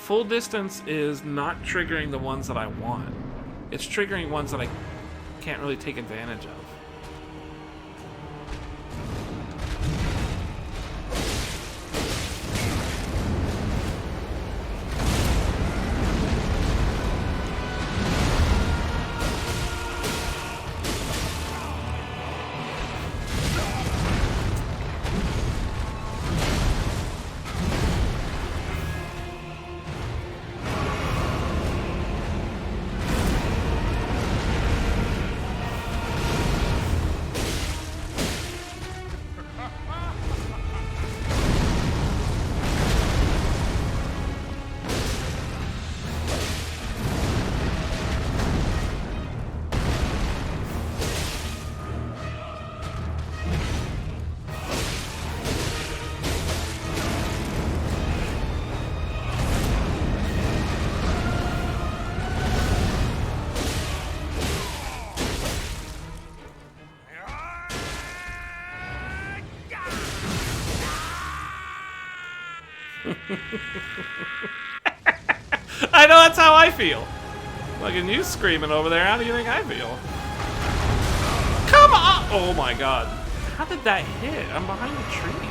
Full distance is not triggering the ones that I want. It's triggering ones that I can't really take advantage of. I know that's how I feel. Look at you screaming over there. How do you think I feel? Come on! Oh my god. How did that hit? I'm behind the tree.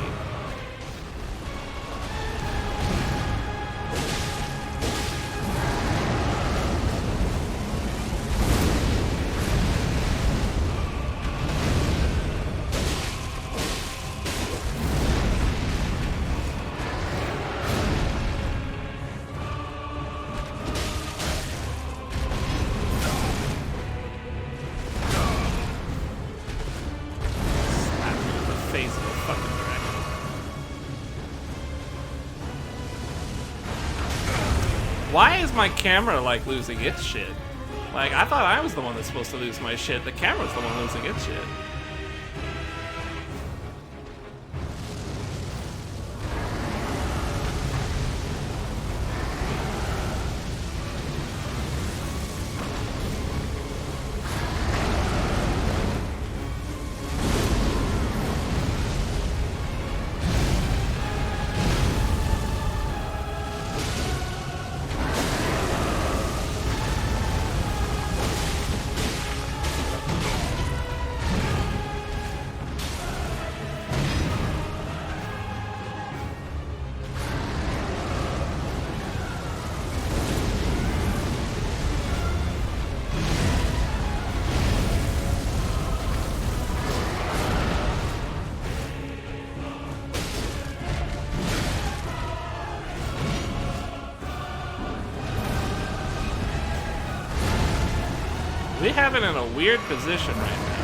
Why is my camera, like, losing its shit? Like, I thought I was the one that's supposed to lose my shit. The camera's the one losing its shit. We have it in a weird position right now.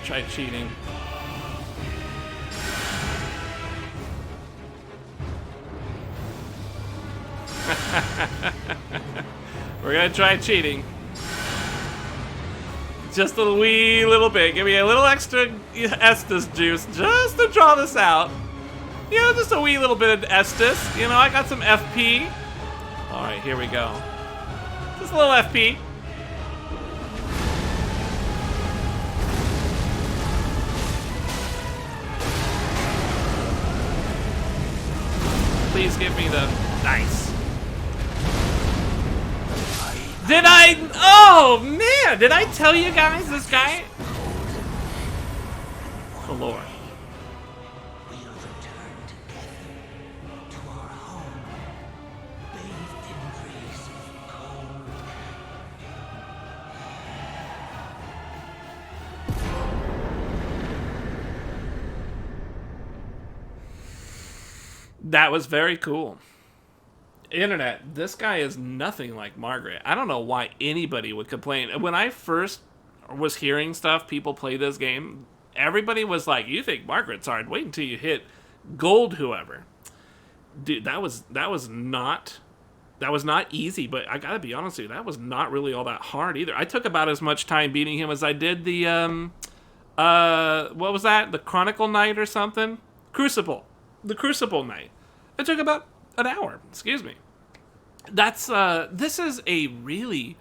Try cheating. We're gonna try cheating. Just a wee little bit. Give me a little extra Estus juice just to draw this out. You know, just a wee little bit of Estus. You know, I got some FP. Alright, here we go. Just a little FP. Please give me the nice. Did I? Oh man, did I tell you guys this guy? Oh Lord. We'll return together to our home, bathed in breeze of cold. That was very cool. Internet, this guy is nothing like Margaret. I don't know why anybody would complain. When I first was hearing stuff, people play this game, everybody was like, "You think Margaret's hard? Wait until you hit gold, whoever." Dude, that was not easy. But I gotta be honest with you, that was not really all that hard either. I took about as much time beating him as I did the what was that? The Chronicle Knight or something? Crucible, the Crucible Knight. It took about an hour. Excuse me. This is a really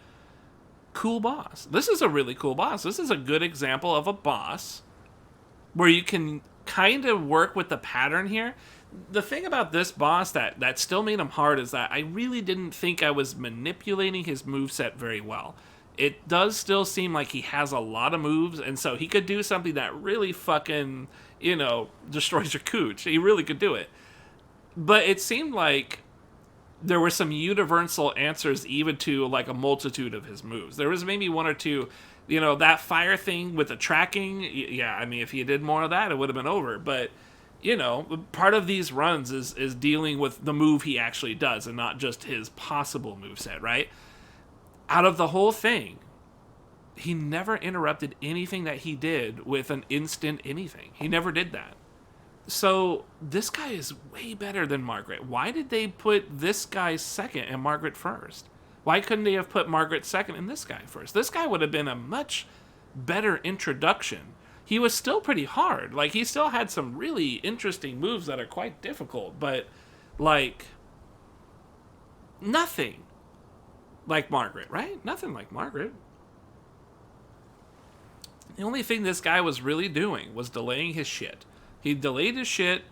cool boss. This is a really cool boss. This is a good example of a boss where you can kind of work with the pattern here. The thing about this boss that still made him hard is that I really didn't think I was manipulating his moveset very well. It does still seem like he has a lot of moves, and so he could do something that really fucking, destroys your cooch. He really could do it. But it seemed like there were some universal answers even to like a multitude of his moves. There was maybe one or two, that fire thing with the tracking. Yeah, I mean, if he did more of that, it would have been over. But, part of these runs is dealing with the move he actually does and not just his possible moveset, right? Out of the whole thing, he never interrupted anything that he did with an instant anything. He never did that. So this guy is way better than Margaret. Why did they put this guy second and Margaret first? Why couldn't they have put Margaret second and this guy first? This guy would have been a much better introduction. He was still pretty hard. Like, he still had some really interesting moves that are quite difficult, but, like, nothing like Margaret, right? Nothing like Margaret. The only thing this guy was really doing was delaying his shit. He delayed his shit,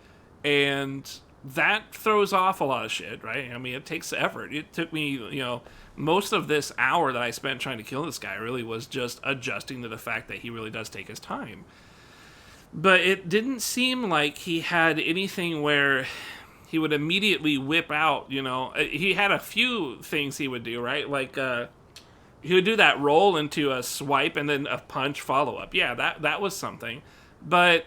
and that throws off a lot of shit, right? I mean, it takes effort. It took me, most of this hour that I spent trying to kill this guy really was just adjusting to the fact that he really does take his time. But it didn't seem like he had anything where he would immediately whip out, He had a few things he would do, right? Like, he would do that roll into a swipe and then a punch follow-up. Yeah, that was something. But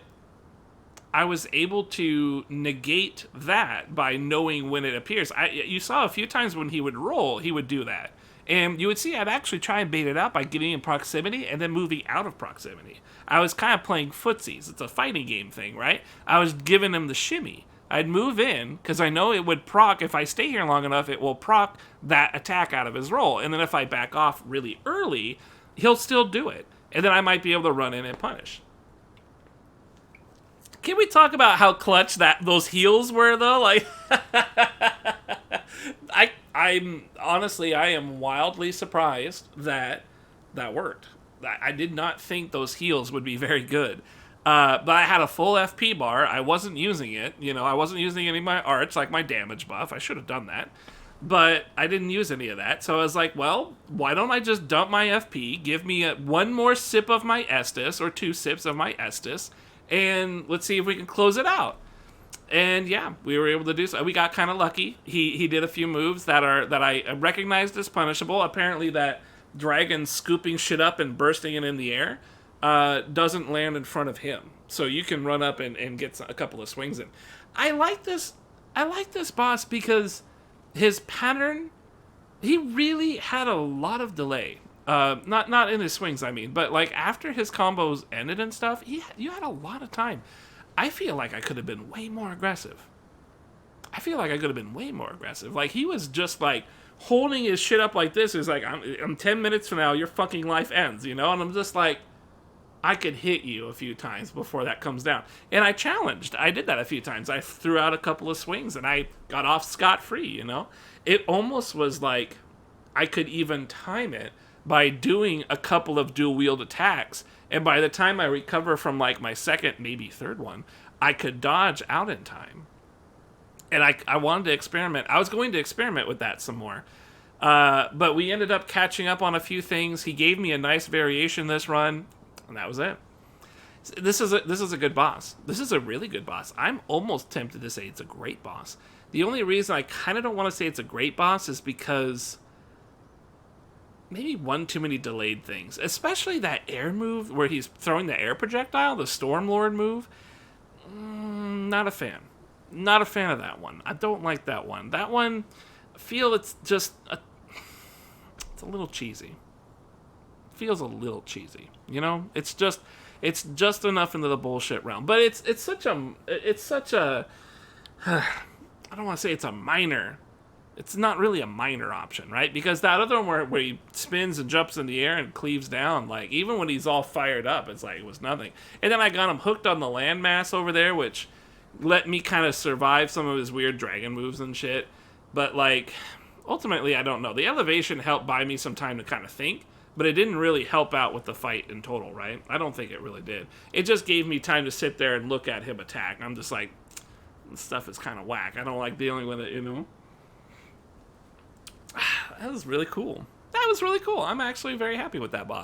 I was able to negate that by knowing when it appears. You saw a few times when he would roll, he would do that. And you would see I'd actually try and bait it out by getting in proximity and then moving out of proximity. I was kind of playing footsies. It's a fighting game thing, right? I was giving him the shimmy. I'd move in, because I know it would proc. If I stay here long enough, it will proc that attack out of his roll. And then if I back off really early, he'll still do it. And then I might be able to run in and punish. Can we talk about how clutch those heals were, though? Like, I'm honestly, I am wildly surprised that worked. I did not think those heals would be very good. But I had a full FP bar. I wasn't using it. I wasn't using any of my arts, like my damage buff. I should have done that. But I didn't use any of that. So I was like, well, why don't I just dump my FP, give me one more sip of my Estus, or 2 sips of my Estus, and let's see if we can close it out. And yeah, we were able to do so. We got kind of lucky. He did a few moves that I recognized as punishable. Apparently that dragon scooping shit up and bursting it in the air doesn't land in front of him. So you can run up and get a couple of swings in. I like this boss because his pattern, he really had a lot of delay. Not in his swings, I mean, but like after his combos ended and stuff, you had a lot of time. I feel like I could have been way more aggressive. Like, he was just like holding his shit up like this. He's like, I'm 10 minutes from now, your fucking life ends, And I'm just like, I could hit you a few times before that comes down. And I challenged. I did that a few times. I threw out a couple of swings and I got off scot-free, It almost was like I could even time it by doing a couple of dual-wield attacks, and by the time I recover from like my second, maybe third one, I could dodge out in time. And I wanted to experiment. I was going to experiment with that some more. But we ended up catching up on a few things. He gave me a nice variation this run, and that was it. This is a good boss. This is a really good boss. I'm almost tempted to say it's a great boss. The only reason I kind of don't want to say it's a great boss is because maybe one too many delayed things. Especially that air move where he's throwing the air projectile, the Stormlord move. Not a fan. Not a fan of that one. I don't like that one. That one, I feel it's just it's a little cheesy. Feels a little cheesy. You know? It's just enough into the bullshit realm. But it's such a I don't want to say it's a minor. It's not really a minor option, right? Because that other one where he spins and jumps in the air and cleaves down, like, even when he's all fired up, it's like it was nothing. And then I got him hooked on the landmass over there, which let me kind of survive some of his weird dragon moves and shit. But, like, ultimately, I don't know. The elevation helped buy me some time to kind of think, but it didn't really help out with the fight in total, right? I don't think it really did. It just gave me time to sit there and look at him attack. I'm just like, this stuff is kind of whack. I don't like dealing with it, you know? That was really cool. That was really cool. I'm actually very happy with that boss.